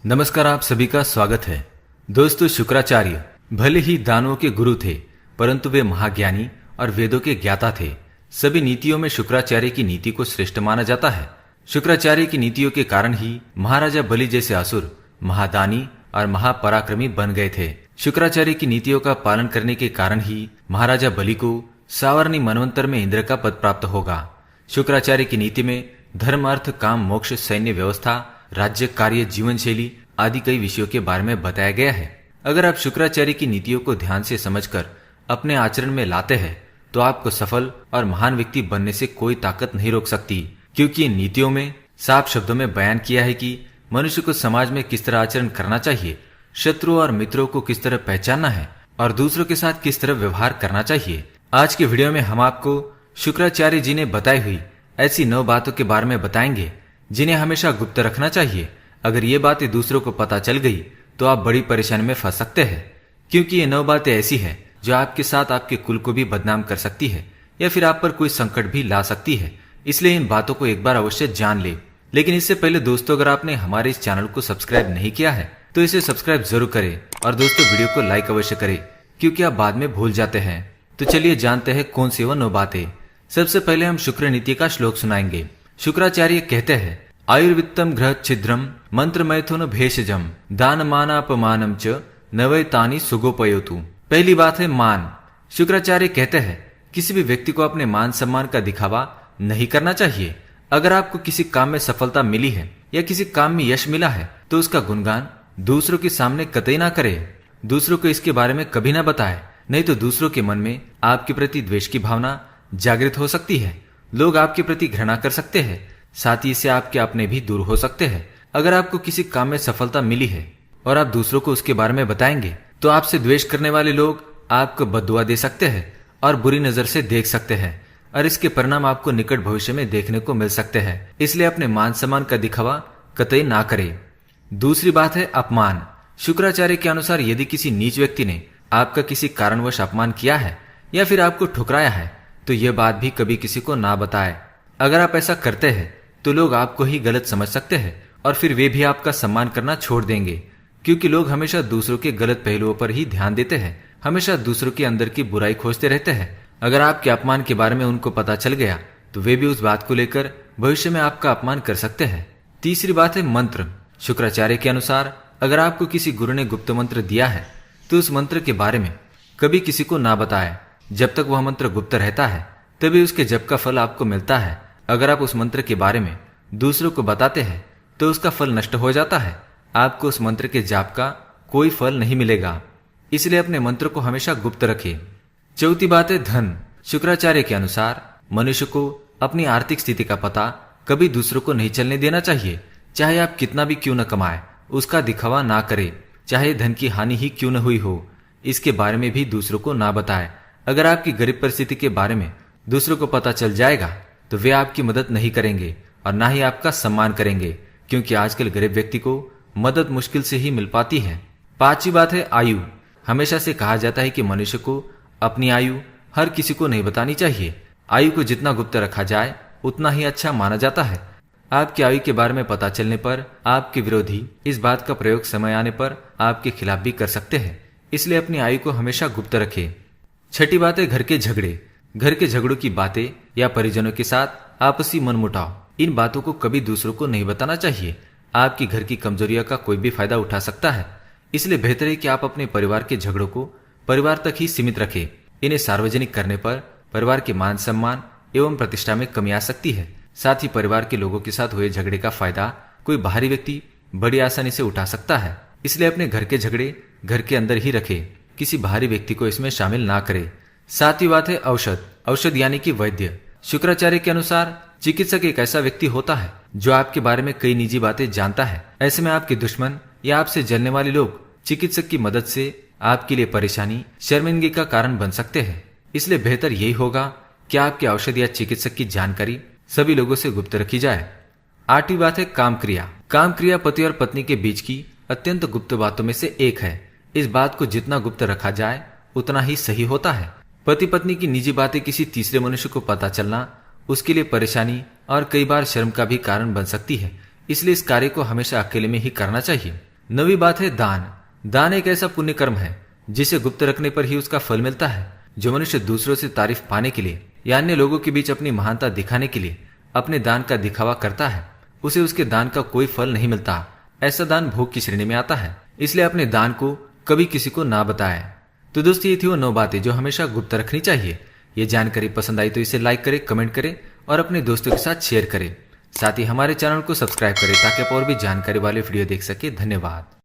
नमस्कार, आप सभी का स्वागत है। दोस्तों, शुक्राचार्य भले ही दानवों के गुरु थे, परंतु वे महाज्ञानी और वेदों के ज्ञाता थे। सभी नीतियों में शुक्राचार्य की नीति को श्रेष्ठ माना जाता है। शुक्राचार्य की नीतियों के कारण ही महाराजा बलि जैसे असुर महादानी और महापराक्रमी बन गए थे। शुक्राचार्य की नीतियों का पालन करने के कारण ही महाराजा बलि को सावर्णी मनवंतर में इंद्र का पद प्राप्त होगा। शुक्राचार्य की नीति में धर्म, अर्थ, काम, मोक्ष, सैन्य व्यवस्था, राज्य, कार्य, जीवन शैली आदि कई विषयों के बारे में बताया गया है। अगर आप शुक्राचार्य की नीतियों को ध्यान से समझकर अपने आचरण में लाते हैं तो आपको सफल और महान व्यक्ति बनने से कोई ताकत नहीं रोक सकती, क्योंकि इन नीतियों में साफ शब्दों में बयान किया है कि मनुष्य को समाज में किस तरह आचरण करना चाहिए, शत्रुओं और मित्रों को किस तरह पहचानना है और दूसरों के साथ किस तरह व्यवहार करना चाहिए। आज के वीडियो में हम आपको शुक्राचार्य जी ने बताई हुई ऐसी 9 बातों के बारे में बताएंगे जिन्हें हमेशा गुप्त रखना चाहिए। अगर ये बातें दूसरों को पता चल गई तो आप बड़ी परेशानी में फंस सकते हैं, क्योंकि ये 9 बातें ऐसी हैं जो आपके साथ आपके कुल को भी बदनाम कर सकती है या फिर आप पर कोई संकट भी ला सकती है। इसलिए इन बातों को एक बार अवश्य जान ले। लेकिन इससे पहले दोस्तों, अगर आपने हमारे इस चैनल को सब्सक्राइब नहीं किया है तो इसे सब्सक्राइब जरूर करें और दोस्तों वीडियो को लाइक अवश्य करें, क्योंकि आप बाद में भूल जाते हैं। तो चलिए जानते हैं कौन सी वो 9 बातें। सबसे पहले हम शुक्र नीति का श्लोक सुनाएंगे। शुक्राचार्य कहते हैं, आयुर्वित्तम ग्रह छिद्रम मंत्र मैथुन भेषजम दान मानापमानम च नवैतानी सुगोपयोतु। पहली बात है मान। शुक्राचार्य कहते हैं किसी भी व्यक्ति को अपने मान सम्मान का दिखावा नहीं करना चाहिए। अगर आपको किसी काम में सफलता मिली है या किसी काम में यश मिला है तो उसका गुणगान दूसरों के सामने कतई ना करे। दूसरों को इसके बारे में कभी ना बताए, नहीं तो दूसरों के मन में आपके प्रति द्वेष की भावना जागृत हो सकती है। लोग आपके प्रति घृणा कर सकते हैं, साथ ही इससे आपके अपने भी दूर हो सकते हैं। अगर आपको किसी काम में सफलता मिली है और आप दूसरों को उसके बारे में बताएंगे तो आपसे द्वेष करने वाले लोग आपको बद्दुआ दे सकते हैं और बुरी नजर से देख सकते हैं, और इसके परिणाम आपको निकट भविष्य में देखने को मिल सकते हैं। इसलिए अपने मान सम्मान का दिखावा कतई ना करें। दूसरी बात है अपमान। शुक्राचार्य के अनुसार यदि किसी नीच व्यक्ति ने आपका किसी कारणवश अपमान किया है या फिर आपको ठुकराया है तो यह बात भी कभी किसी को ना बताए। अगर आप ऐसा करते हैं तो लोग आपको ही गलत समझ सकते हैं और फिर वे भी आपका सम्मान करना छोड़ देंगे, क्योंकि लोग हमेशा दूसरों के गलत पहलुओं पर ही ध्यान देते हैं, हमेशा दूसरों के अंदर की बुराई खोजते रहते हैं। अगर आपके अपमान के बारे में उनको पता चल गया तो वे भी उस बात को लेकर भविष्य में आपका अपमान कर सकते हैं। तीसरी बात है मंत्र। शुक्राचार्य के अनुसार अगर आपको किसी गुरु ने गुप्त मंत्र दिया है तो उस मंत्र के बारे में कभी किसी को ना बताए। जब तक वह मंत्र गुप्त रहता है तभी उसके जप का फल आपको मिलता है। अगर आप उस मंत्र के बारे में दूसरों को बताते हैं तो उसका फल नष्ट हो जाता है, आपको उस मंत्र के जाप का कोई फल नहीं मिलेगा। इसलिए अपने मंत्र को हमेशा गुप्त रखें। चौथी बात है धन। शुक्राचार्य के अनुसार मनुष्य को अपनी आर्थिक स्थिति का पता कभी दूसरों को नहीं चलने देना चाहिए। चाहे आप कितना भी क्यों न कमाए, उसका दिखावा ना करे, चाहे धन की हानि ही क्यों न हुई हो, इसके बारे में भी दूसरों को ना बताए। अगर आपकी गरीब परिस्थिति के बारे में दूसरों को पता चल जाएगा तो वे आपकी मदद नहीं करेंगे और ना ही आपका सम्मान करेंगे, क्योंकि आजकल गरीब व्यक्ति को मदद मुश्किल से ही मिल पाती है। पांचवी बात है आयु। हमेशा से कहा जाता है कि मनुष्य को अपनी आयु हर किसी को नहीं बतानी चाहिए। आयु को जितना गुप्त रखा जाए उतना ही अच्छा माना जाता है। आपकी आयु के बारे में पता चलने पर आपके विरोधी इस बात का प्रयोग समय आने पर आपके खिलाफ भी कर सकते हैं, इसलिए अपनी आयु को हमेशा गुप्त रखें। छठी बात है घर के झगड़े। घर के झगड़ों की बातें या परिजनों के साथ आपसी मनमुटाव, इन बातों को कभी दूसरों को नहीं बताना चाहिए। आपकी घर की कमजोरियों का कोई भी फायदा उठा सकता है, इसलिए बेहतर है कि आप अपने परिवार के झगड़ों को परिवार तक ही सीमित रखें। इन्हें सार्वजनिक करने पर परिवार के मान सम्मान एवं प्रतिष्ठा में कमी आ सकती है। साथ ही परिवार के लोगों के साथ हुए झगड़े का फायदा कोई बाहरी व्यक्ति बड़ी आसानी से उठा सकता है, इसलिए अपने घर के झगड़े घर के अंदर ही रखें, किसी बाहरी व्यक्ति को इसमें शामिल ना करें। सातवीं बात है औषध। औषध यानी कि वैद्य। शुक्राचार्य के अनुसार चिकित्सक एक ऐसा व्यक्ति होता है जो आपके बारे में कई निजी बातें जानता है। ऐसे में आपके दुश्मन या आपसे जलने वाले लोग चिकित्सक की मदद से आपके लिए परेशानी, शर्मिंदगी का कारण बन सकते हैं। इसलिए बेहतर यही होगा कि आपके औषध या चिकित्सक की जानकारी सभी लोगों से गुप्त रखी जाए। आठवीं बात है काम क्रिया। काम क्रिया पति और पत्नी के बीच की अत्यंत गुप्त बातों में से एक है। इस बात को जितना गुप्त रखा जाए उतना ही सही होता है। पति पत्नी की निजी बातें किसी तीसरे मनुष्य को पता चलना उसके लिए परेशानी और कई बार शर्म का भी कारण बन सकती है। इसलिए इस कार्य को हमेशा अकेले में ही करना चाहिए। नवी बात है दान। दान एक ऐसा पुण्य कर्म है जिसे गुप्त रखने पर ही उसका फल मिलता है। जो मनुष्य दूसरों से तारीफ पाने के लिए या अन्य लोगों के बीच अपनी महानता दिखाने के लिए अपने दान का दिखावा करता है, उसे उसके दान का कोई फल नहीं मिलता। ऐसा दान भोग की श्रेणी में आता है, इसलिए अपने दान को कभी किसी को ना बताएं। तो दोस्तों, ये थी वो 9 बातें जो हमेशा गुप्त रखनी चाहिए। ये जानकारी पसंद आई तो इसे लाइक करें, कमेंट करें और अपने दोस्तों के साथ शेयर करें। साथ ही हमारे चैनल को सब्सक्राइब करें ताकि आप और भी जानकारी वाले वीडियो देख सके। धन्यवाद।